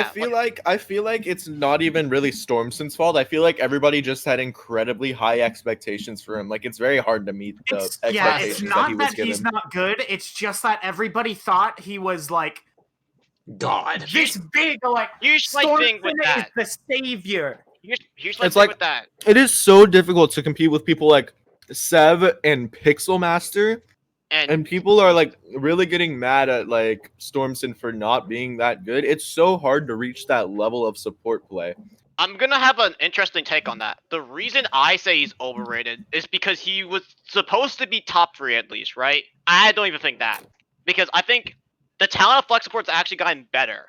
I feel like it's not even really Stormson's fault. I feel like everybody just had incredibly high expectations for him. Like it's very hard to meet the It's expectations that not he was that given. he's not good. It's just that everybody thought he was like God. this big. Like here's my thing with Stormson that. is the savior. Here's my It's thing like- with that. It is so difficult to compete with people like Sev and Pixel Master, and people are like really getting mad at like Stormson for not being that good. It's so hard to reach that level of support play. I'm gonna have an interesting take on that. The reason I say he's overrated is because he was supposed to be top 3 at least, right? I don't even think that. Because I think the talent of flex support's actually gotten better.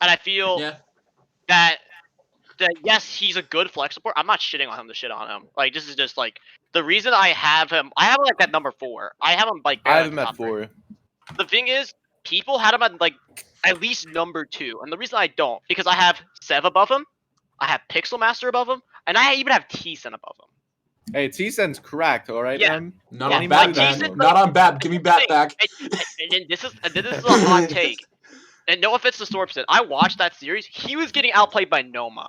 And I feel Yeah. that yes, he's a good flex support. I'm not shitting on him to shit on him. Like this is just like the reason I have him like at number 4. I have him like I barely have him at at the top 3. 4. The thing is, people had him at like at least number 2. And the reason I don't, because I have Sev above him, I have Pixel Master above him, and I even have T-Sen above him. Hey, T-Sen's cracked, all right, Yeah. man. Not Yeah, on like Bat Jason, Back. like- Not on Bat. Give me Bat back. And then this is a hot take. And no offense to Stormson, I watched that series. He was getting outplayed by Noma.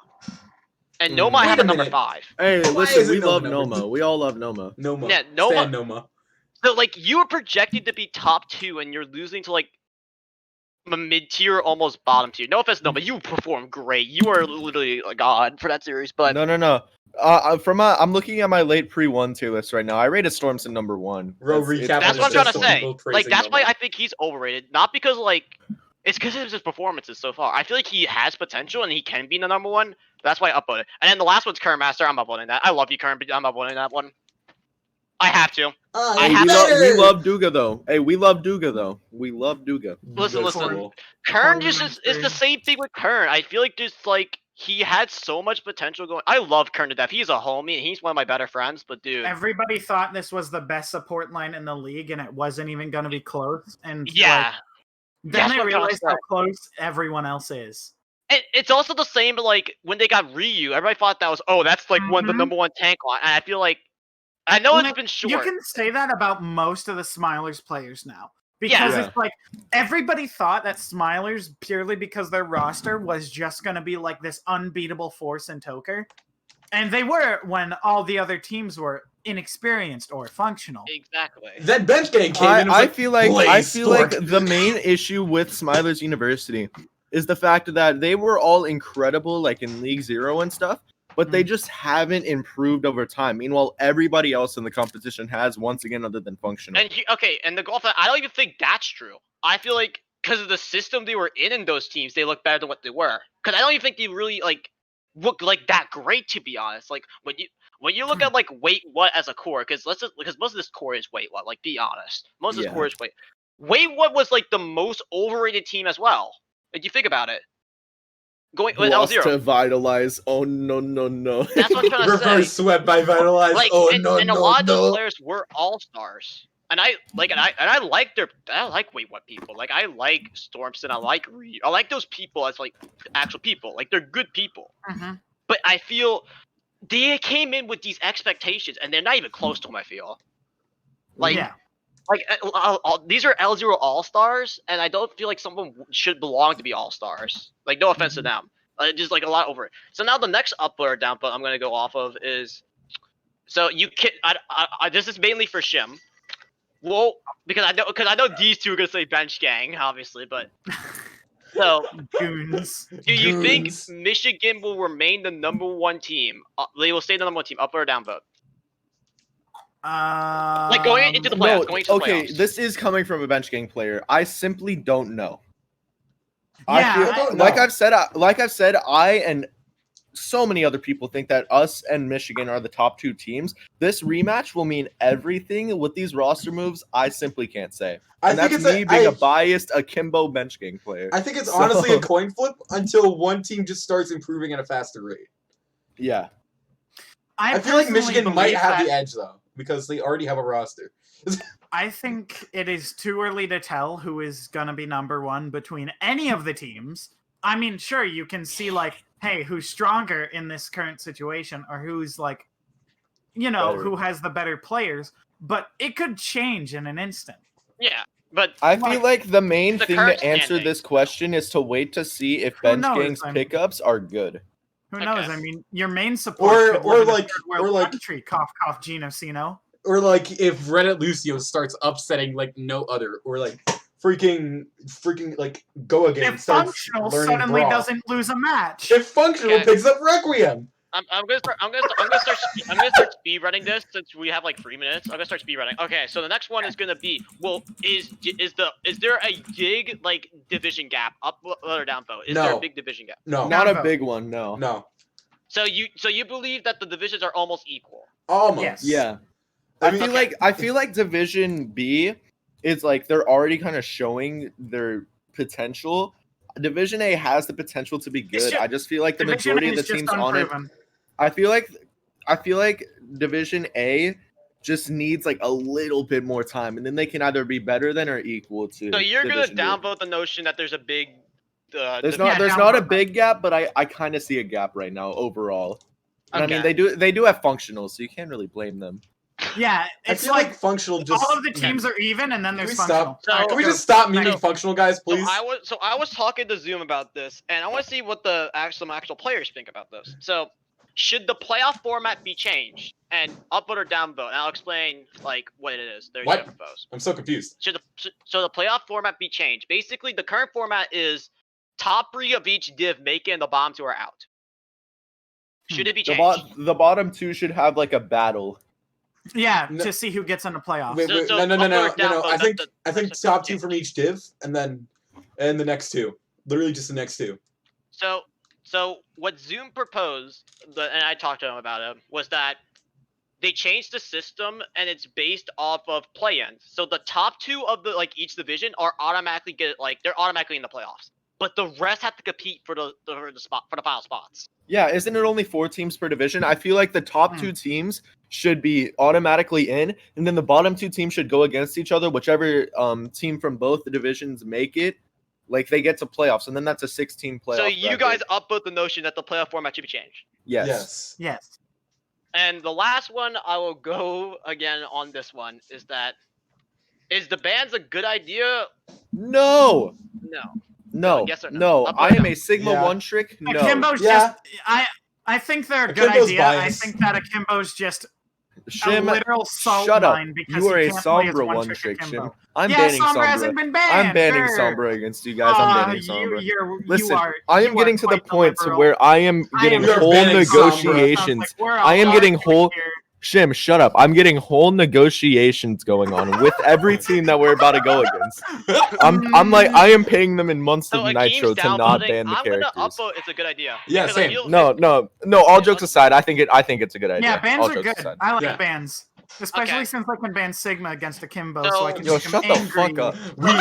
And Noma I Wait have a at number minute. 5. Hey, Why listen, is it we love Noma number Noma. We all love Noma. Noma. Yeah, Noma- Stan Noma. So like you were projected to be top 2 and you're losing to like a mid-tier, almost bottom tier. No offense, Noma, you performed great. You are literally a god for that series, but No. I'm looking at my late pre-1 tier list right now. I rated Stormson number 1. Bro, It's- recap that's it what I'm as trying to just say. people Like praising that's why Noma. I think he's overrated. Not because like it's because of his performances so far. I feel like he has potential and he can be the #1. That's why I upvoted. And then the last one's Current Master. I'm upvoting that. I love you, Current, but I'm upvoting that one. I have to. I Hey, have we love Duga though. Hey, we love Duga though. We love Duga. Listen. That's cool. Kern Corey just is the Master. same thing with Kern. I feel like just like he had so much potential going. I love Kern to death. He's a homie and he's one of my better friends. But dude, Everybody thought this was the best support line in the league, and it wasn't even going to be close. And yeah. then That's I what I'm trying to realized say. how close everyone else is. It's also the same like when they got Ryu. Everybody thought that was that's like one of the Mhm. #1 tank line. And I feel like I know it's Like, been short. You can say that about most of the Smilers players now. Because Yeah. it's like everybody thought that Smilers, purely because their roster was just going to be like this unbeatable force in ToKR. And they were when all the other teams were inexperienced or functional. Exactly. That bench gang came in. And was I like, feel like "Blaze Stork." the main issue with Smilers University is the fact that they were all incredible, like in League 0 and stuff, but they just haven't improved over time. Meanwhile, everybody else in the competition has, once again, other than functional. And the golf. I don't even think that's true. I feel like because of the system they were in those teams, they look better than what they were. Because I don't even think they really like look like that great, to be honest. Like when you look at like wait what as a core, because most of this core is wait what. Like be honest, most of this Yeah. core is wait. Wait what was like the most overrated team as well. If you think about it, going with Lost L0. to Vitalize. Oh no. That's what I'm trying to say. Reverse swept by Vitalize. Like, Oh and, no, and a no, lot of those no. players were all stars, and I like wait what people like. I like Stormson. I like Reed. I like those people as like actual people. Like they're good people. Mhm. But I feel they came in with these expectations, and they're not even close to them. I feel like yeah. these are L0 all stars, and I don't feel like someone should belong to be all stars. Like no offense to them, just like a lot over it. So now the next up or down, but I'm gonna go off of is. So you can. This is mainly for Shim. Well, because I know these two are gonna say bench gang, obviously, but so Goons. do you think Goons. Michigan will remain the #1 team? They will stay the #1 team, up or down vote? Like going into the Um, playoffs. No, Going to the okay, playoffs. this is coming from a bench gang player. I simply don't know. Yeah, don't Like know. I've said, I and so many other people think that us and Michigan are the top 2 teams. This rematch will mean everything with these roster moves. I simply can't say. I And think that's it's me being a biased Akimbo bench gang player. I think it's So- honestly a coin flip until one team just starts improving at a faster rate. Yeah. I feel like personally Michigan might believe have the that- edge though, because they already have a roster. I think it is too early to tell who is going to be #1 between any of the teams. I mean, sure, you can see like hey, who's stronger in this current situation, or who's like, you know, Better. who has the better players. But it could change in an instant. Yeah, but I feel like the main the thing current to answer standing. this question is to wait to see if Who Bench knows? Gang's I mean- pickups are good. Who knows? Okay. I mean, your main support could Or live in a like- third world or like- country. Cough, cough, Gino Sino. Or like if Reddit Lucio starts upsetting like no other, or like freaking like go again If starts Functional learning suddenly Brawl. doesn't lose a match. If Functional Okay. picks up Requiem. I'm gonna start speed running this since we have like 3 minutes. I'm gonna start speed running. Okay, so the next one is gonna be, well, is there a big like division gap up or down vote? Is there No. a big division gap? No. Not Down a vote. big one, no. No. So you believe that the divisions are almost equal? Almost. Yes. Yeah. I mean, I feel like Division B is like they're already kind of showing their potential. Division A has the potential to be good. I just feel like the Division majority A of the is just teams on it. unproven. I feel like Division A just needs like a little bit more time, and then they can either be better than or equal to. So you're gonna Division B. downvote the notion that there's a big. There's division- not a downvote. big gap, but I kind of see a gap right now overall. And I mean Okay. they do have functionals, so you can't really blame them. Yeah, I it's feel like Functional just all of the teams are even, and then there's we Functional. stop? So- Alright, Can we go. just stop memeing So- Functional, guys, please? So I was talking to Zoom about this, and I want to see what some actual players think about this. So, should the playoff format be changed and upvote or downvote? And I'll explain like what it is. There's What? different votes. I'm so confused. So the playoff format be changed? Basically, the current format is top 3 of each div make it, and the bottom 2 are out. Should it be The, changed? the bottom 2 should have like a battle. Yeah, No- to see who gets in the playoffs. Wait, So- wait, so no. upvote or downvote, I think that's the top 2 change. from each div, and the next 2. Literally just the next 2. So what Zoom proposed, and I talked to him about it, was that they changed the system and it's based off of play-ins. So the top 2 of the each division are automatically they're automatically in the playoffs, but the rest have to compete for the final spots. Yeah, isn't it only 4 teams per division? I feel like the top 2 teams should be automatically in, and then the bottom 2 teams should go against each other. Whichever team from both the divisions make it, like they get to playoffs, and then that's a 16 playoff. So you bracket. guys upvote the notion that the playoff format should be changed. Yes. Yes. And the last one I will go again on this one is the bans a good idea? No. No. No. Yes or no? No. Up or I am down? a Sigma Yeah. one trick. No. Akimbo's Yeah. just I think they're a good Akimbo's idea. biased. I think that Akimbo's just a Shim, literal salt shut up. mine because You are he a can't play his Sombra one one trick trick, Akimbo. Shim. I'm Yeah, banning Sombra Sombra. hasn't been banned. I'm banning sure. Sombra against you guys. I'm banning Sombra. Listen, I am getting to the point to where I am getting We are whole banning Sombra. negotiations. I am getting whole. Shim, shut up. I'm getting whole negotiations going on with every team that we're about to go against. I am paying them in months So of Akeem's Nitro to not downvoting. ban the I'm gonna characters. upvote. It's a good idea. Yeah, Because I same. feel- No. All jokes aside, I think it's a good idea. Yeah, bans All are jokes good. aside. I like Yeah. bans. Especially Okay. since I can ban Sigma against Akimbo, So- so I can Yo, make him shut the angry. fuck up. We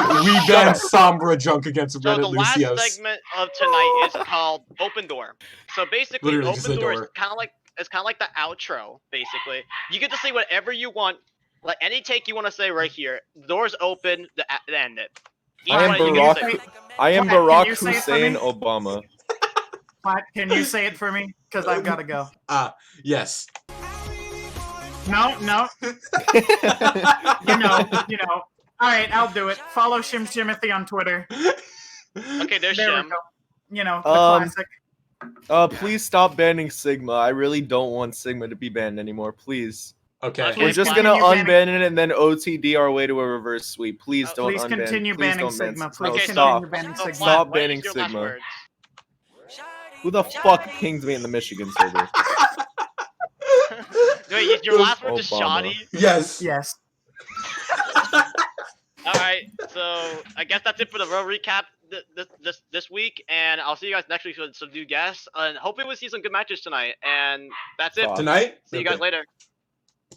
banned Sombra junk against So Reddit the last Lucios. segment of tonight is called Open Door. So basically, Literally just Open a Door is door. kind of like the outro. Basically, you get to say whatever you want, like any take you want to say right here. The door's open. The end it. Each I am one you get to Barack. say- I am Can you Barack say it for Hussein me? Obama. Platt, can you say it for me? Because I've got to go. Yes. No. You know. All right, I'll do it. Follow Shim Shimothy on Twitter. Okay, there's There Shim. we go. You know, the Um, classic. Please stop banning Sigma. I really don't want Sigma to be banned anymore. Please. Okay. Okay. We're Please just gonna continue banning- unban it and then OTD our way to a reverse sweep. Please don't Please unban. continue Please banning don't ban Sigma. No, Please Okay, continue stop. banning So, Sigma. Stop Vlad, what is banning your last Sigma. words? Who the fuck pinged me in the Michigan server? Wait, your last word is Obama. shoddy? Yes. Yes. Alright, so I guess that's it for the row recap this week, and I'll see you guys next week with some new guests, and hopefully we'll see some good matches tonight, and that's it. Fuck. Tonight? See you guys later.